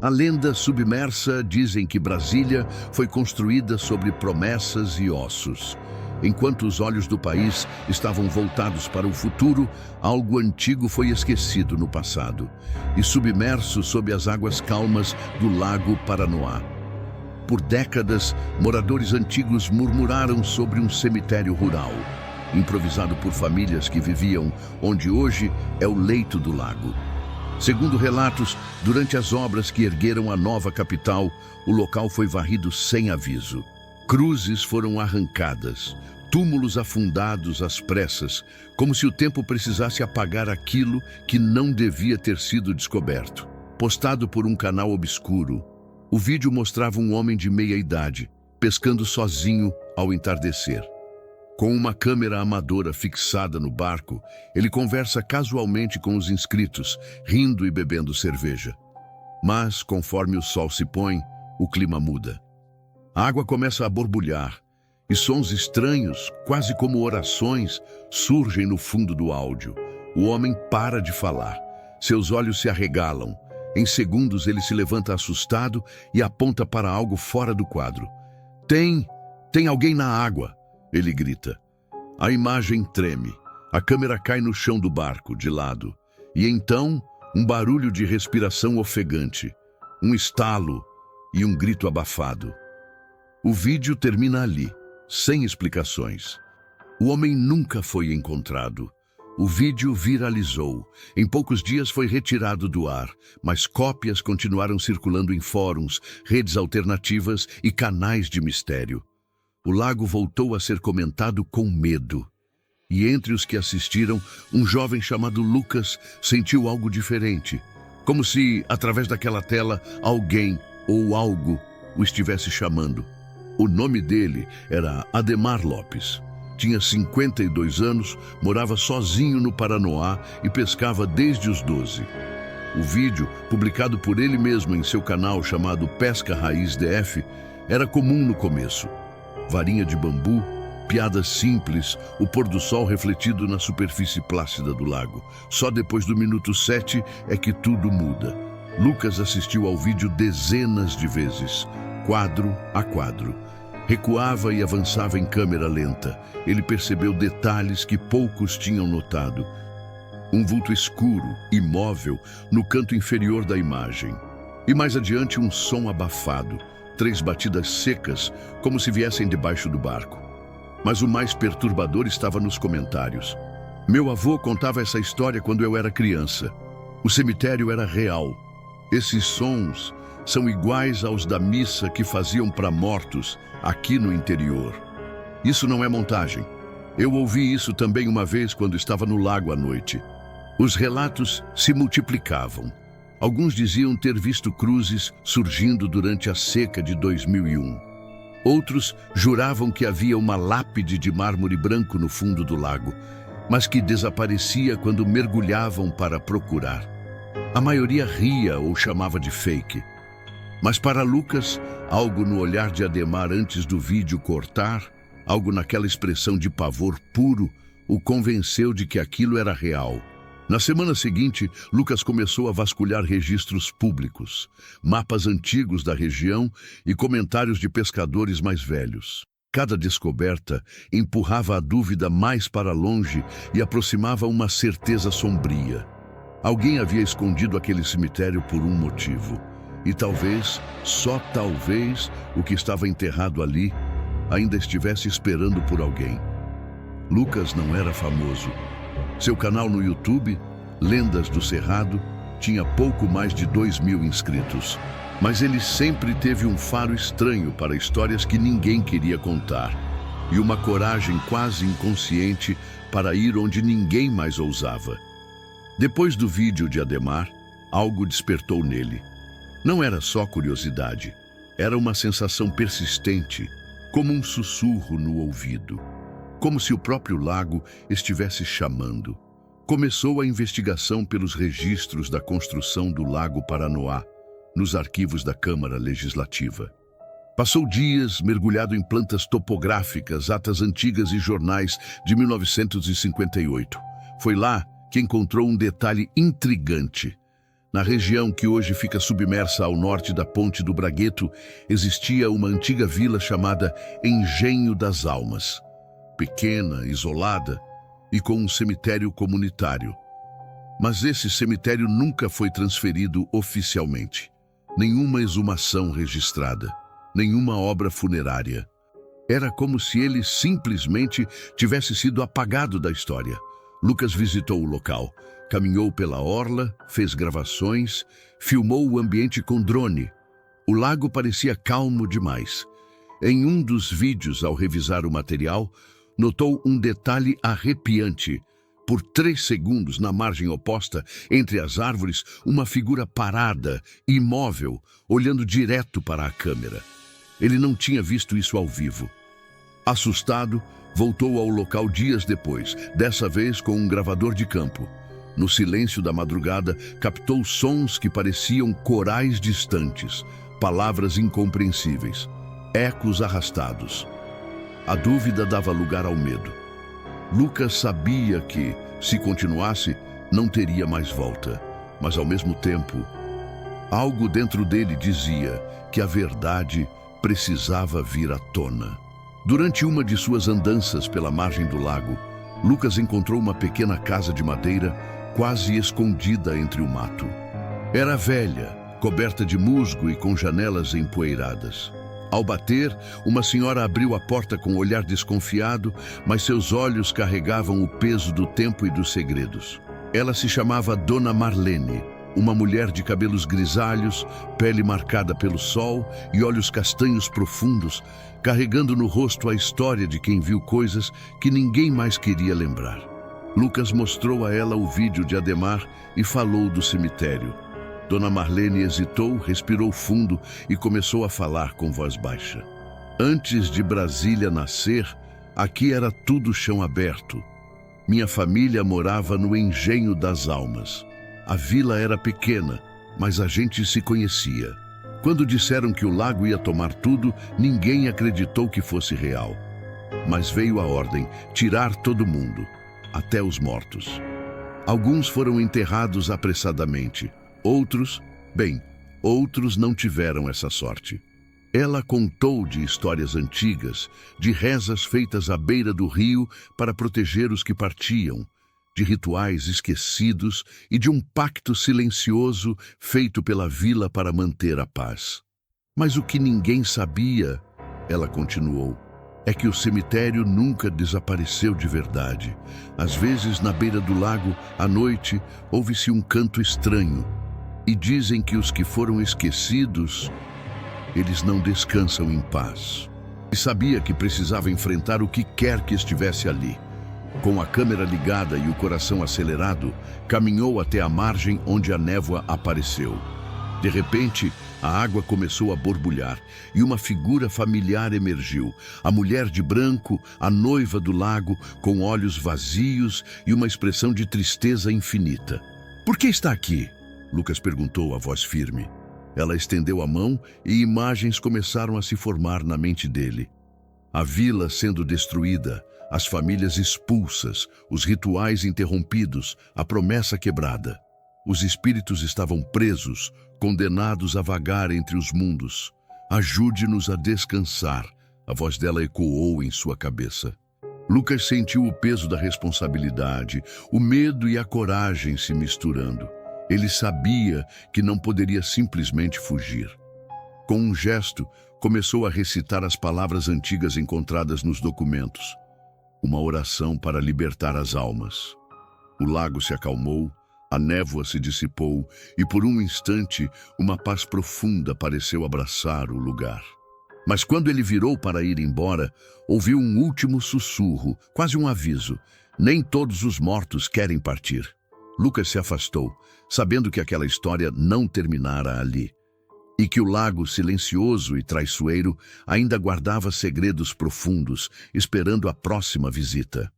A lenda submersa dizem que Brasília foi construída sobre promessas e ossos. Enquanto os olhos do país estavam voltados para o futuro, algo antigo foi esquecido no passado e submerso sob as águas calmas do Lago Paranoá. Por décadas, moradores antigos murmuraram sobre um cemitério rural, improvisado por famílias que viviam onde hoje é o leito do lago. Segundo relatos, durante as obras que ergueram a nova capital, o local foi varrido sem aviso. Cruzes foram arrancadas, túmulos afundados às pressas, como se o tempo precisasse apagar aquilo que não devia ter sido descoberto. Postado por um canal obscuro, o vídeo mostrava um homem de meia idade, pescando sozinho ao entardecer. Com uma câmera amadora fixada no barco, ele conversa casualmente com os inscritos, rindo e bebendo cerveja. Mas, conforme o sol se põe, o clima muda. A água começa a borbulhar, e sons estranhos, quase como orações, surgem no fundo do áudio. O homem para de falar. Seus olhos se arregalam. Em segundos ele se levanta assustado e aponta para algo fora do quadro. Tem alguém na água!" ele grita. A imagem treme. A câmera cai no chão do barco, de lado. E então, um barulho de respiração ofegante, um estalo e um grito abafado. O vídeo termina ali, sem explicações. O homem nunca foi encontrado. O vídeo viralizou. Em poucos dias foi retirado do ar, mas cópias continuaram circulando em fóruns, redes alternativas e canais de mistério. O lago voltou a ser comentado com medo. E entre os que assistiram, um jovem chamado Lucas sentiu algo diferente. Como se, através daquela tela, alguém ou algo o estivesse chamando. O nome dele era Ademar Lopes. Tinha 52 anos, morava sozinho no Paranoá e pescava desde os 12. O vídeo, publicado por ele mesmo em seu canal chamado Pesca Raiz DF, era comum no começo. Varinha de bambu, piadas simples, o pôr do sol refletido na superfície plácida do lago. Só depois do minuto 7 é que tudo muda. Lucas assistiu ao vídeo dezenas de vezes, quadro a quadro. Recuava e avançava em câmera lenta. Ele percebeu detalhes que poucos tinham notado. Um vulto escuro, imóvel, no canto inferior da imagem. E mais adiante um som abafado. 3 batidas secas, como se viessem debaixo do barco. Mas o mais perturbador estava nos comentários. Meu avô contava essa história quando eu era criança. O cemitério era real. Esses sons são iguais aos da missa que faziam para mortos aqui no interior. Isso não é montagem. Eu ouvi isso também uma vez quando estava no lago à noite. Os relatos se multiplicavam. Alguns diziam ter visto cruzes surgindo durante a seca de 2001. Outros juravam que havia uma lápide de mármore branco no fundo do lago, mas que desaparecia quando mergulhavam para procurar. A maioria ria ou chamava de fake. Mas para Lucas, algo no olhar de Ademar antes do vídeo cortar, algo naquela expressão de pavor puro, o convenceu de que aquilo era real. Na semana seguinte, Lucas começou a vasculhar registros públicos, mapas antigos da região e comentários de pescadores mais velhos. Cada descoberta empurrava a dúvida mais para longe e aproximava uma certeza sombria. Alguém havia escondido aquele cemitério por um motivo. E talvez, só talvez, o que estava enterrado ali ainda estivesse esperando por alguém. Lucas não era famoso. Seu canal no YouTube, Lendas do Cerrado, tinha pouco mais de 2.000 inscritos. Mas ele sempre teve um faro estranho para histórias que ninguém queria contar. E uma coragem quase inconsciente para ir onde ninguém mais ousava. Depois do vídeo de Ademar, algo despertou nele. Não era só curiosidade. Era uma sensação persistente, como um sussurro no ouvido. Como se o próprio lago estivesse chamando. Começou a investigação pelos registros da construção do Lago Paranoá, nos arquivos da Câmara Legislativa. Passou dias mergulhado em plantas topográficas, atas antigas e jornais de 1958. Foi lá que encontrou um detalhe intrigante. Na região que hoje fica submersa ao norte da Ponte do Bragueto, existia uma antiga vila chamada Engenho das Almas. Pequena, isolada e com um cemitério comunitário. Mas esse cemitério nunca foi transferido oficialmente. Nenhuma exumação registrada, nenhuma obra funerária. Era como se ele simplesmente tivesse sido apagado da história. Lucas visitou o local, caminhou pela orla, fez gravações, filmou o ambiente com drone. O lago parecia calmo demais. Em um dos vídeos, ao revisar o material, notou um detalhe arrepiante. Por 3 segundos, na margem oposta, entre as árvores, uma figura parada, imóvel, olhando direto para a câmera. Ele não tinha visto isso ao vivo. Assustado, voltou ao local dias depois, dessa vez com um gravador de campo. No silêncio da madrugada, captou sons que pareciam corais distantes, palavras incompreensíveis, ecos arrastados. A dúvida dava lugar ao medo. Lucas sabia que, se continuasse, não teria mais volta. Mas, ao mesmo tempo, algo dentro dele dizia que a verdade precisava vir à tona. Durante uma de suas andanças pela margem do lago, Lucas encontrou uma pequena casa de madeira quase escondida entre o mato. Era velha, coberta de musgo e com janelas empoeiradas. Ao bater, uma senhora abriu a porta com um olhar desconfiado, mas seus olhos carregavam o peso do tempo e dos segredos. Ela se chamava Dona Marlene, uma mulher de cabelos grisalhos, pele marcada pelo sol e olhos castanhos profundos, carregando no rosto a história de quem viu coisas que ninguém mais queria lembrar. Lucas mostrou a ela o vídeo de Ademar e falou do cemitério. Dona Marlene hesitou, respirou fundo e começou a falar com voz baixa. Antes de Brasília nascer, aqui era tudo chão aberto. Minha família morava no Engenho das Almas. A vila era pequena, mas a gente se conhecia. Quando disseram que o lago ia tomar tudo, ninguém acreditou que fosse real. Mas veio a ordem, tirar todo mundo, até os mortos. Alguns foram enterrados apressadamente. Outros não tiveram essa sorte. Ela contou de histórias antigas, de rezas feitas à beira do rio para proteger os que partiam, de rituais esquecidos e de um pacto silencioso feito pela vila para manter a paz. Mas o que ninguém sabia, ela continuou, é que o cemitério nunca desapareceu de verdade. Às vezes, na beira do lago, à noite, ouve-se um canto estranho. E dizem que os que foram esquecidos, eles não descansam em paz. E sabia que precisava enfrentar o que quer que estivesse ali. Com a câmera ligada e o coração acelerado, caminhou até a margem onde a névoa apareceu. De repente, a água começou a borbulhar e uma figura familiar emergiu. A mulher de branco, a noiva do lago, com olhos vazios e uma expressão de tristeza infinita. "Por que está aqui?" Lucas perguntou a voz firme. Ela estendeu a mão e imagens começaram a se formar na mente dele. A vila sendo destruída, as famílias expulsas, os rituais interrompidos, a promessa quebrada. Os espíritos estavam presos, condenados a vagar entre os mundos. "Ajude-nos a descansar", a voz dela ecoou em sua cabeça. Lucas sentiu o peso da responsabilidade, o medo e a coragem se misturando. Ele sabia que não poderia simplesmente fugir. Com um gesto, começou a recitar as palavras antigas encontradas nos documentos. Uma oração para libertar as almas. O lago se acalmou, a névoa se dissipou e por um instante uma paz profunda pareceu abraçar o lugar. Mas quando ele virou para ir embora, ouviu um último sussurro, quase um aviso. Nem todos os mortos querem partir. Lucas se afastou, sabendo que aquela história não terminara ali. E que o lago silencioso e traiçoeiro ainda guardava segredos profundos, esperando a próxima visita.